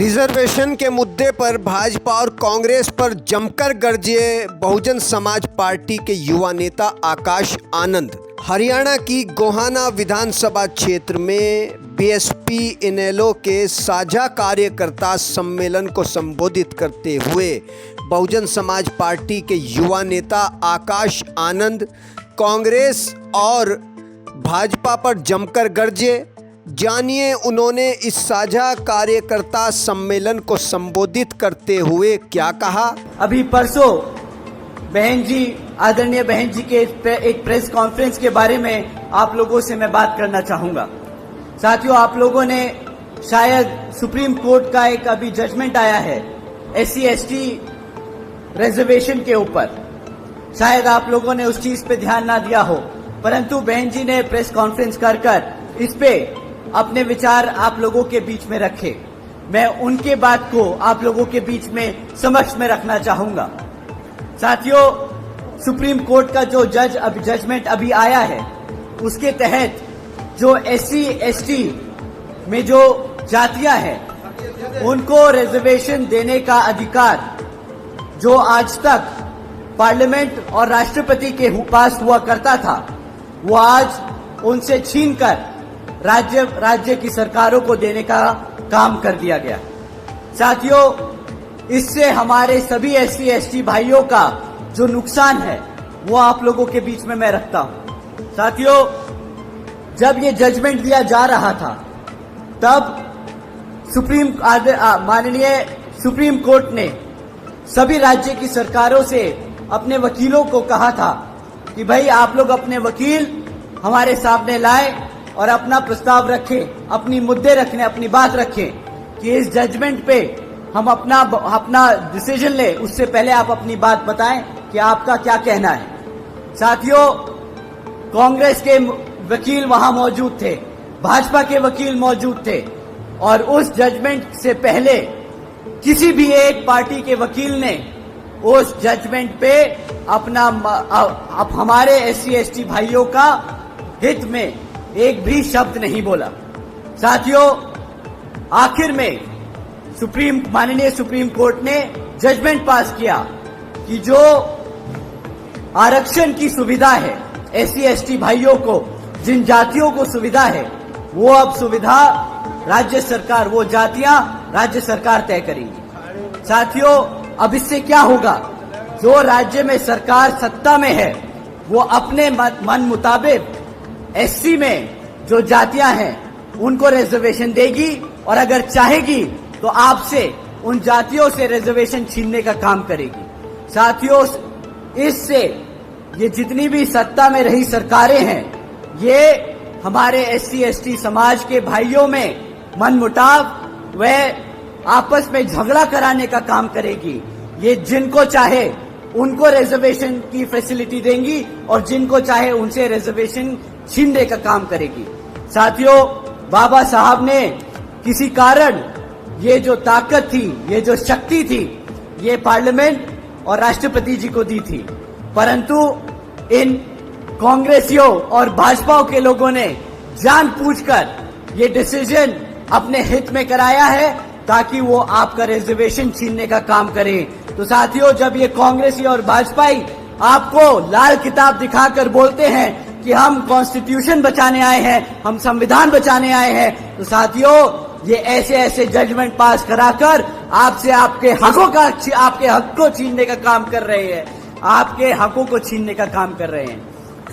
Reservation के मुद्दे पर भाजपा और कांग्रेस पर जमकर गरजे बहुजन समाज पार्टी के युवा नेता आकाश आनंद। हरियाणा की गोहाना विधानसभा क्षेत्र में बीएसपी इनेलो के साझा कार्यकर्ता सम्मेलन को संबोधित करते हुए बहुजन समाज पार्टी के युवा नेता आकाश आनंद कांग्रेस और भाजपा पर जमकर गरजे। जानिए उन्होंने इस साझा कार्यकर्ता सम्मेलन को संबोधित करते हुए क्या कहा। अभी परसों बहन जी, आदरणीय बहन जी के एक प्रेस कॉन्फ्रेंस के बारे में आप लोगों से मैं बात करना चाहूंगा। साथियों, आप लोगों ने शायद सुप्रीम कोर्ट का एक अभी जजमेंट आया है SC/ST रिजर्वेशन के ऊपर, शायद आप लोगों ने उस चीज पे ध्यान ना दिया हो, परंतु बहन जी ने प्रेस कॉन्फ्रेंस कर इस पे अपने विचार आप लोगों के बीच में रखे। मैं उनके बात को आप लोगों के बीच में समक्ष में रखना चाहूंगा। साथियों, सुप्रीम कोर्ट का जो जजमेंट अभी आया है, उसके तहत जो SC/ST में जो जातियां हैं उनको रिजर्वेशन देने का अधिकार जो आज तक पार्लियामेंट और राष्ट्रपति के पास हुआ करता था, वो आज उनसे छीनकर राज्य की सरकारों को देने का काम कर दिया गया। साथियों, इससे हमारे सभी SC/ST भाइयों का जो नुकसान है वो आप लोगों के बीच में मैं रखता हूं। साथियों, जब ये जजमेंट दिया जा रहा था तब माननीय सुप्रीम कोर्ट ने सभी राज्य की सरकारों से अपने वकीलों को कहा था कि भाई आप लोग अपने वकील हमारे सामने लाए और अपना प्रस्ताव रखें, अपनी मुद्दे रखने, अपनी बात रखें कि इस जजमेंट पे हम अपना डिसीजन ले। उससे पहले आप अपनी बात बताएं कि आपका क्या कहना है। साथियों, कांग्रेस के वकील वहां मौजूद थे, भाजपा के वकील मौजूद थे और उस जजमेंट से पहले किसी भी एक पार्टी के वकील ने उस जजमेंट पे हमारे SC/ST भाइयों का हित में एक भी शब्द नहीं बोला। साथियों, आखिर में माननीय सुप्रीम कोर्ट ने जजमेंट पास किया कि जो आरक्षण की सुविधा है SC/ST भाइयों को, जिन जातियों को सुविधा है, वो अब सुविधा राज्य सरकार, वो जातियां राज्य सरकार तय करेंगी। साथियों, अब इससे क्या होगा, जो राज्य में सरकार सत्ता में है वो अपने मन मुताबिक SC में जो जातियां हैं उनको रिजर्वेशन देगी और अगर चाहेगी तो आपसे उन जातियों से रिजर्वेशन छीनने का काम करेगी। साथियों, इससे ये जितनी भी सत्ता में रही सरकारें हैं, ये हमारे SC/ST समाज के भाइयों में मनमुटाव व आपस में झगड़ा कराने का काम करेगी। ये जिनको चाहे उनको रिजर्वेशन की फैसिलिटी देंगी और जिनको चाहे उनसे रिजर्वेशन छीनने का काम करेगी। साथियों, बाबा साहब ने किसी कारण ये जो ताकत थी, ये जो शक्ति थी, ये पार्लियामेंट और राष्ट्रपति जी को दी थी, परंतु इन कांग्रेसियों और भाजपा के लोगों ने जानबूझकर ये डिसीजन अपने हित में कराया है ताकि वो आपका रिजर्वेशन छीनने का काम करें। तो साथियों, जब ये कांग्रेसी और भाजपाई आपको लाल किताब दिखाकर बोलते हैं कि हम कॉन्स्टिट्यूशन बचाने आए हैं, हम संविधान बचाने आए हैं, तो साथियों, ये ऐसे जजमेंट पास कराकर आपसे आपके हक को छीनने का काम कर रहे हैं, आपके हकों को छीनने का काम कर रहे हैं।